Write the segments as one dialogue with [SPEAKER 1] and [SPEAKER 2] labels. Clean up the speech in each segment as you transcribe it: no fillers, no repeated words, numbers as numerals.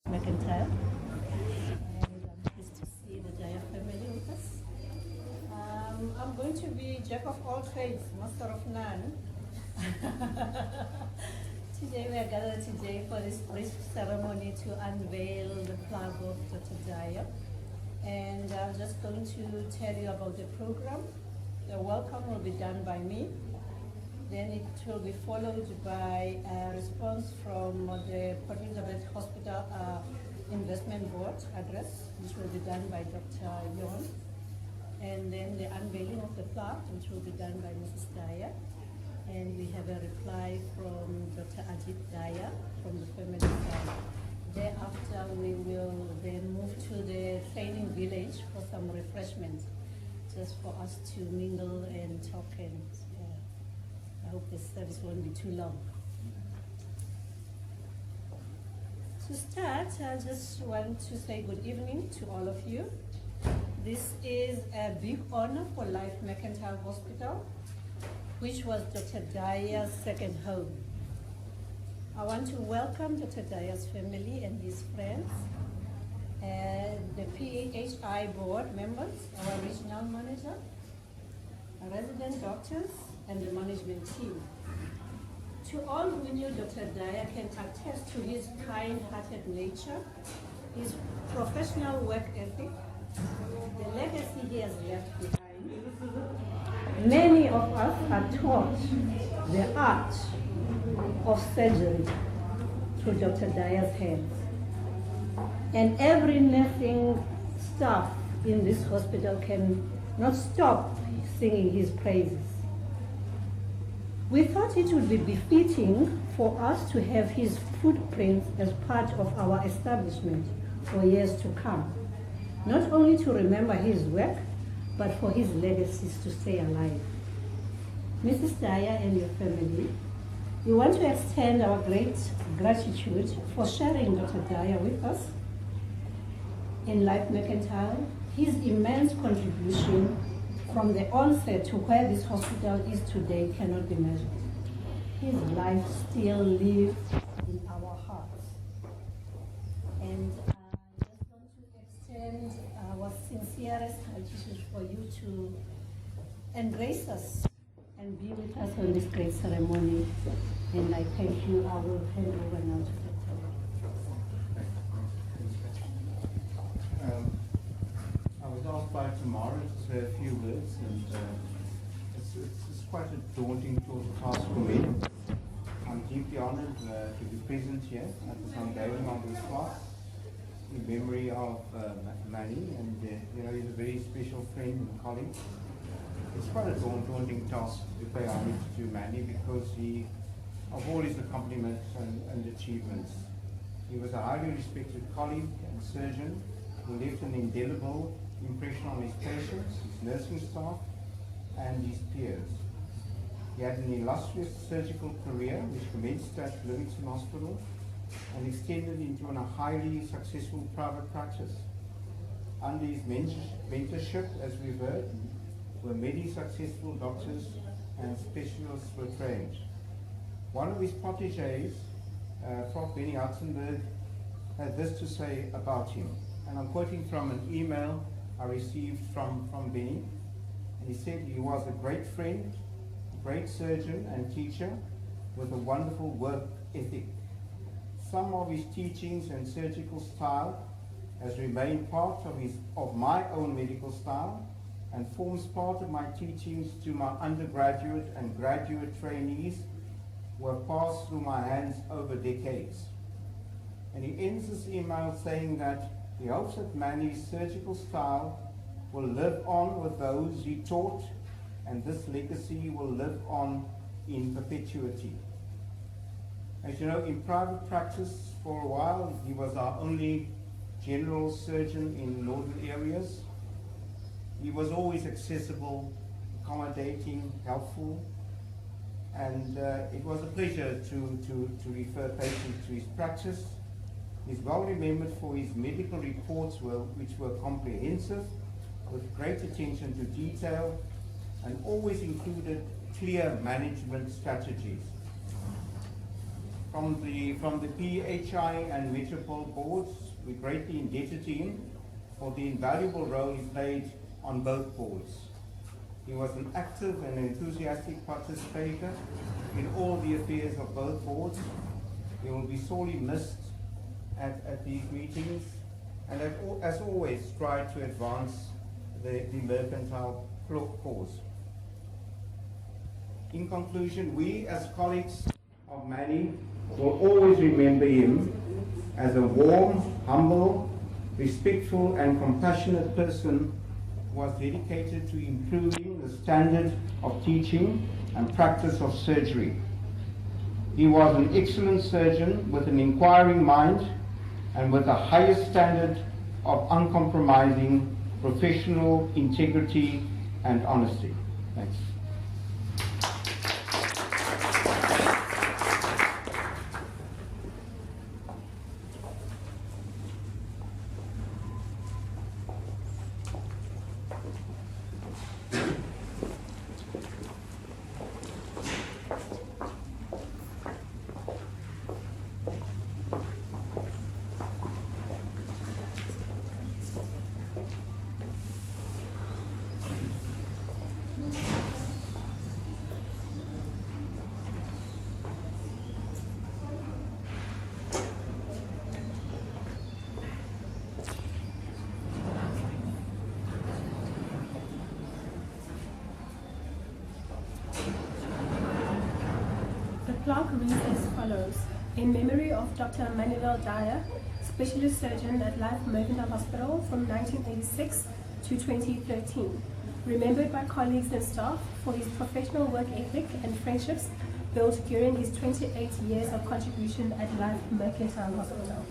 [SPEAKER 1] Mercantile. And I'm pleased to see the Daya family with us. I'm going to be jack of all trades, master of none. Today we are gathered today for this brief ceremony to unveil the plaque of Dr. Daya. And I'm just going to tell you about the program. The welcome will be done by me. Then it will be followed by a response from the Port Elizabeth Hospital Investment Board address, which will be done by Dr. Yon. And then the unveiling of the plaque, which will be done by Mrs. Daya. And we have a reply from Dr. Ajit Daya from the family side. Thereafter, we will then move to the training village for some refreshment, just for us to mingle and talk. And I hope this service won't be too long. To start, I just want to say good evening to all of you. This is a big honor for Life Mercantile Hospital, which was Dr. Daya's second home. I want to welcome Dr. Daya's family and his friends, the PHI board members, our regional manager, resident doctors, and the management team. To all who knew Dr. Daya can attest to his kind-hearted nature, his professional work ethic, the legacy he has left behind. Many of us are taught the art of surgery through Dr. Daya's hands. And every nursing staff in this hospital can not stop singing his praises. We thought it would be befitting for us to have his footprints as part of our establishment for years to come, not only to remember his work, but for his legacies to stay alive. Mrs. Daya and your family, we want to extend our great gratitude for sharing Dr. Daya with us in Life Mercantile. His immense contribution from the onset to where this hospital is today cannot be measured. His life still lives in our hearts. And I just want to extend our sincerest gratitude for you to embrace us and be with us on this great ceremony. And I thank you. I will hand over now to
[SPEAKER 2] I was asked by Tamara to say a few words, and it's quite a daunting task for me. I'm deeply honored to be present here at this unveiling of this plaque in memory of Manny, and he's a very special friend and colleague. It's quite a daunting task to pay homage to Manny because of all his accomplishments and achievements. He was a highly respected colleague and surgeon who left an indelible impression on his patients, his nursing staff, and his peers. He had an illustrious surgical career which commenced at Livingston Hospital and extended into a highly successful private practice. Under his mentorship, as we've heard, where many successful doctors and specialists were trained. One of his proteges, Prof. Benny Hudsenberg, had this to say about him, and I'm quoting from an email I received from Benny, and he said he was a great friend, great surgeon and teacher with a wonderful work ethic. Some of his teachings and surgical style has remained part of my own medical style and forms part of my teachings to my undergraduate and graduate trainees who have passed through my hands over decades. And he ends this email saying that he hopes that Manny's surgical style will live on with those he taught, and this legacy will live on in perpetuity. As you know, in private practice for a while, he was our only general surgeon in northern areas. He was always accessible, accommodating, helpful, and it was a pleasure to refer patients to his practice. He's well remembered for his medical reports, which were comprehensive, with great attention to detail, and always included clear management strategies. From the PHI and Metropole boards, we're greatly indebted to him for the invaluable role he played on both boards. He was an active and enthusiastic participator in all the affairs of both boards. He will be sorely missed at these meetings, and as always tried to advance the mercantile cause. In conclusion, we as colleagues of Manny will always remember him as a warm, humble, respectful and compassionate person who was dedicated to improving the standard of teaching and practice of surgery. He was an excellent surgeon with an inquiring mind and with the highest standard of uncompromising professional integrity and honesty. Thanks.
[SPEAKER 3] The plaque reads as follows: in memory of Dr. Manilal Daya, specialist surgeon at Mercantile Hospital from 1986 to 2013. Remembered by colleagues and staff for his professional work ethic and friendships built during his 28 years of contribution at Mercantile Hospital.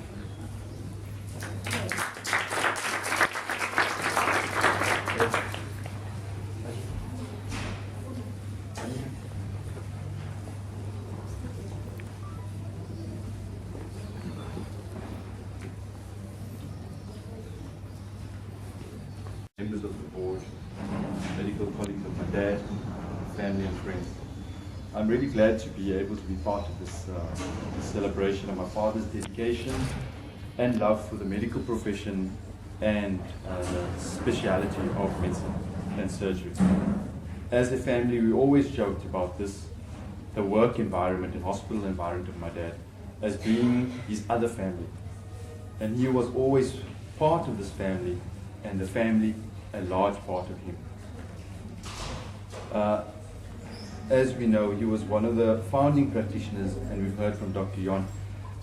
[SPEAKER 4] Members of the board, medical colleagues of my dad, family and friends. I'm really glad to be able to be part of this celebration of my father's dedication and love for the medical profession and the speciality of medicine and surgery. As a family, we always joked about this, the work environment and hospital environment of my dad, as being his other family. And he was always part of this family, and the family a large part of him. As we know, he was one of the founding practitioners, and we've heard from Dr. Jan,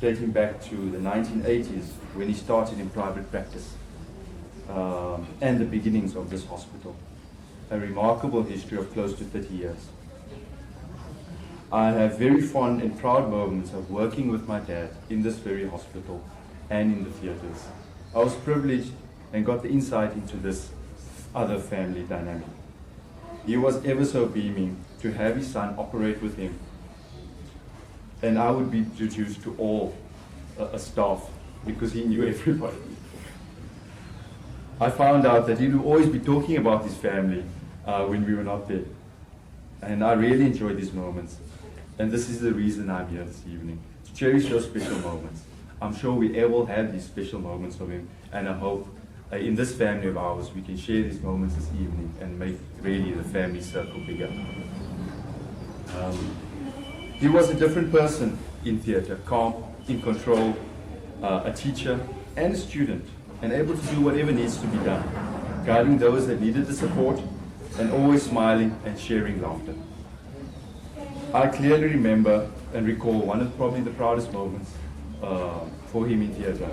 [SPEAKER 4] dating back to the 1980s when he started in private practice and the beginnings of this hospital. A remarkable history of close to 30 years. I have very fond and proud moments of working with my dad in this very hospital and in the theatres. I was privileged and got the insight into this other family dynamic. He was ever so beaming to have his son operate with him, and I would be introduced to all staff because he knew everybody. I found out that he would always be talking about his family when we were not there, and I really enjoyed these moments, and this is the reason I'm here this evening, to cherish those special moments. I'm sure we all have these special moments of him, and I hope in this family of ours, we can share these moments this evening and make really the family circle bigger. He was a different person in theatre, calm, in control, a teacher and a student, and able to do whatever needs to be done, guiding those that needed the support, and always smiling and sharing laughter. I clearly remember and recall one of probably the proudest moments for him in theatre.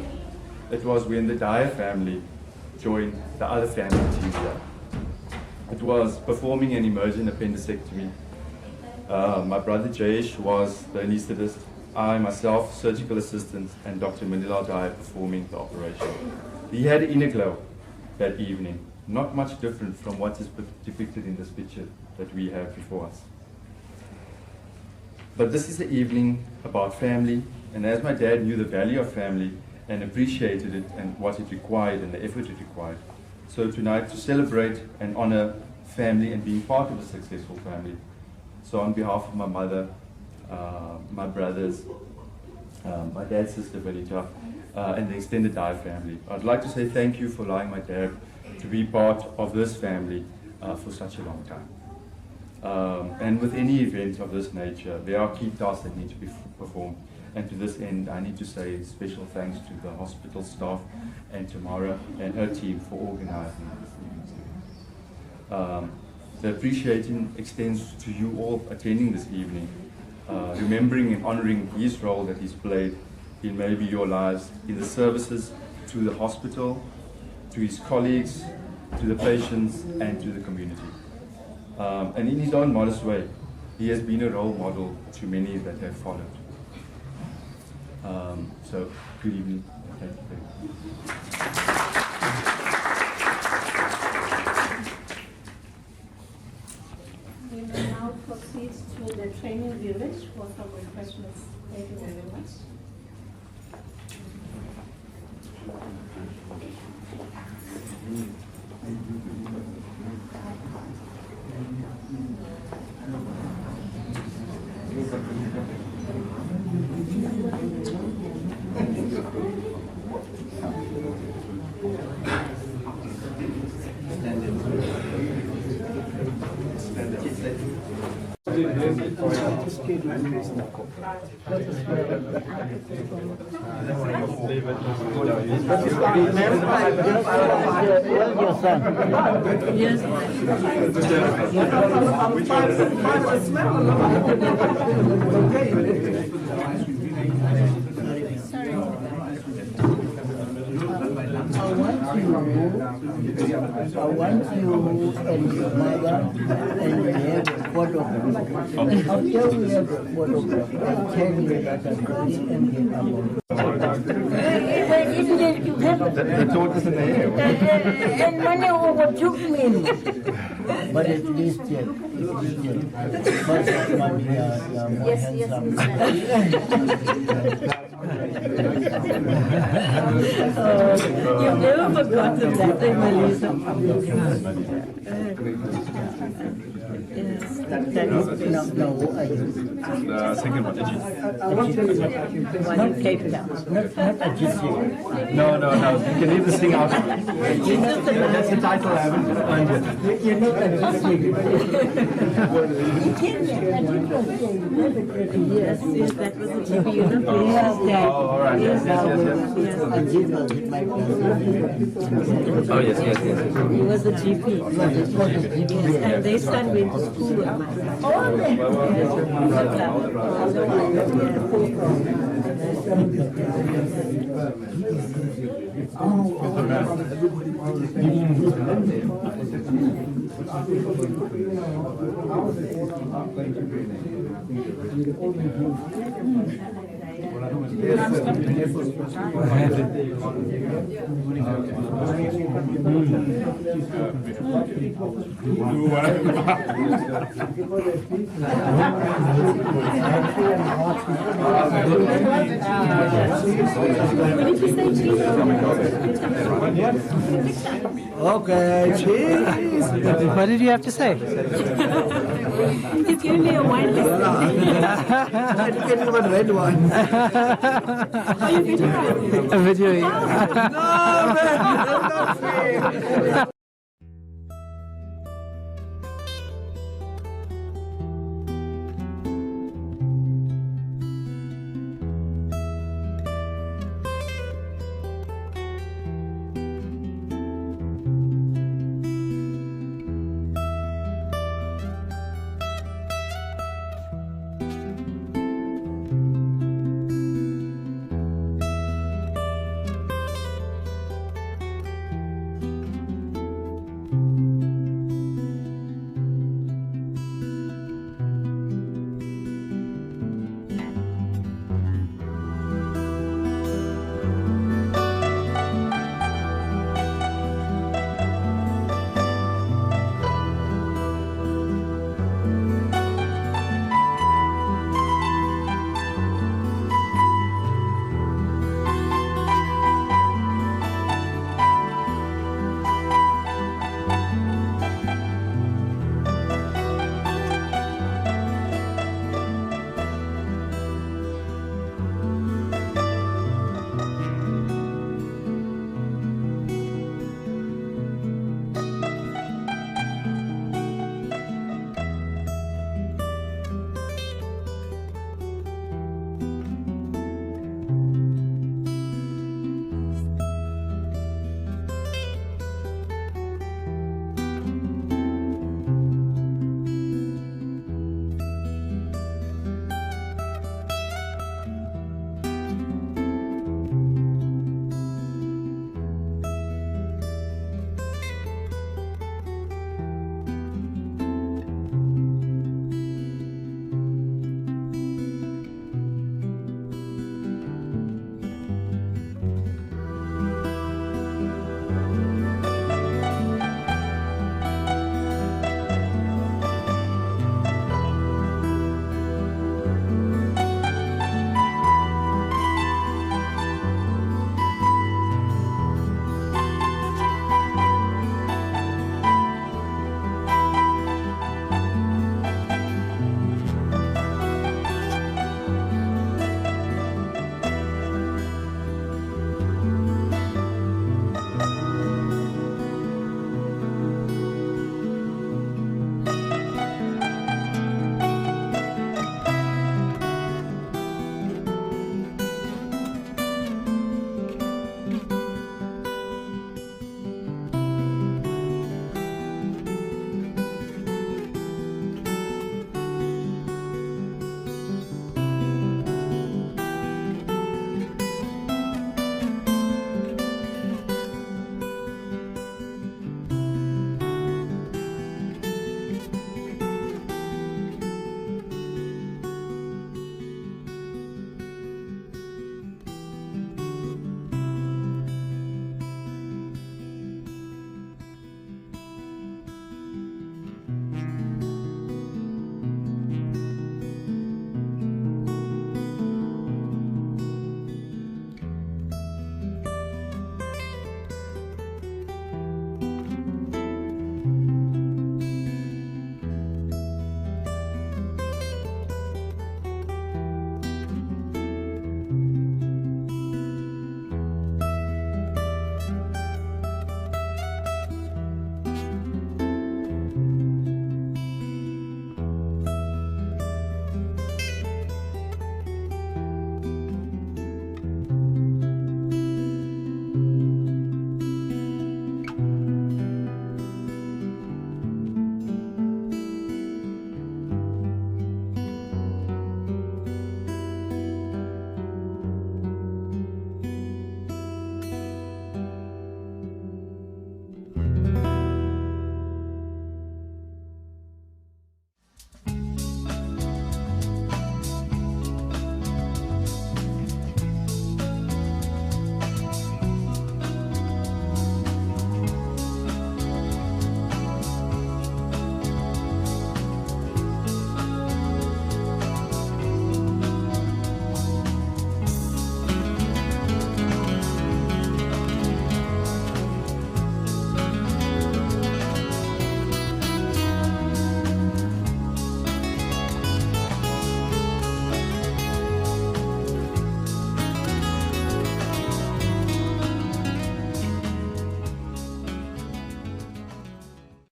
[SPEAKER 4] It was when the Daya family joined the other family team here. It was performing an emergent appendectomy. My brother Jayesh was the anaesthetist, I myself, surgical assistant, and Dr. Manilal Daya performing the operation. He had an inner glow that evening, not much different from what is depicted in this picture that we have before us. But this is an evening about family, and as my dad knew the value of family, and appreciated it and what it required and the effort it required. So tonight, to celebrate and honor family and being part of a successful family. So on behalf of my mother, my brothers, my dad's sister Benita, and the extended Daya family. I'd like to say thank you for allowing my dad to be part of this family for such a long time. And with any event of this nature, there are key tasks that need to be performed. And to this end, I need to say special thanks to the hospital staff and Tamara and her team for organizing this evening. The appreciation extends to you all attending this evening, remembering and honoring his role that he's played in maybe your lives, in the services to the hospital, to his colleagues, to the patients, and to the community. And in his own modest way, he has been a role model to many that have followed. So, good evening. Thank you very much.
[SPEAKER 1] We will now proceed to the training village for some refreshments. Thank you very much.
[SPEAKER 5] I want you and your mother and we have a photograph. After we have a photograph, I tell you that I'm going and get about.
[SPEAKER 4] The thought was in the air.
[SPEAKER 5] And money overtook me. But at least, first of all, you are more handsome.
[SPEAKER 6] You've never forgotten that, Melissa. Yes.
[SPEAKER 5] No, who are you?
[SPEAKER 4] The second one,
[SPEAKER 6] One in Cape Town.
[SPEAKER 5] Not a gypsy.
[SPEAKER 4] No. You can leave this thing out. That's the title I haven't earned yet.
[SPEAKER 5] You're not a gypsy.
[SPEAKER 6] Yes, that was a GP uniform.
[SPEAKER 4] All right. Yes.
[SPEAKER 5] A gypsy with my cousin.
[SPEAKER 4] Oh, yes.
[SPEAKER 6] He was a GP. Yes, and their son went to school with my
[SPEAKER 5] Okay, cheese.
[SPEAKER 7] What did you have to say?
[SPEAKER 6] He's giving me a wine list.
[SPEAKER 5] I didn't know what red one.
[SPEAKER 6] Are you videoing?
[SPEAKER 7] A video.
[SPEAKER 5] No, man, that's not fair.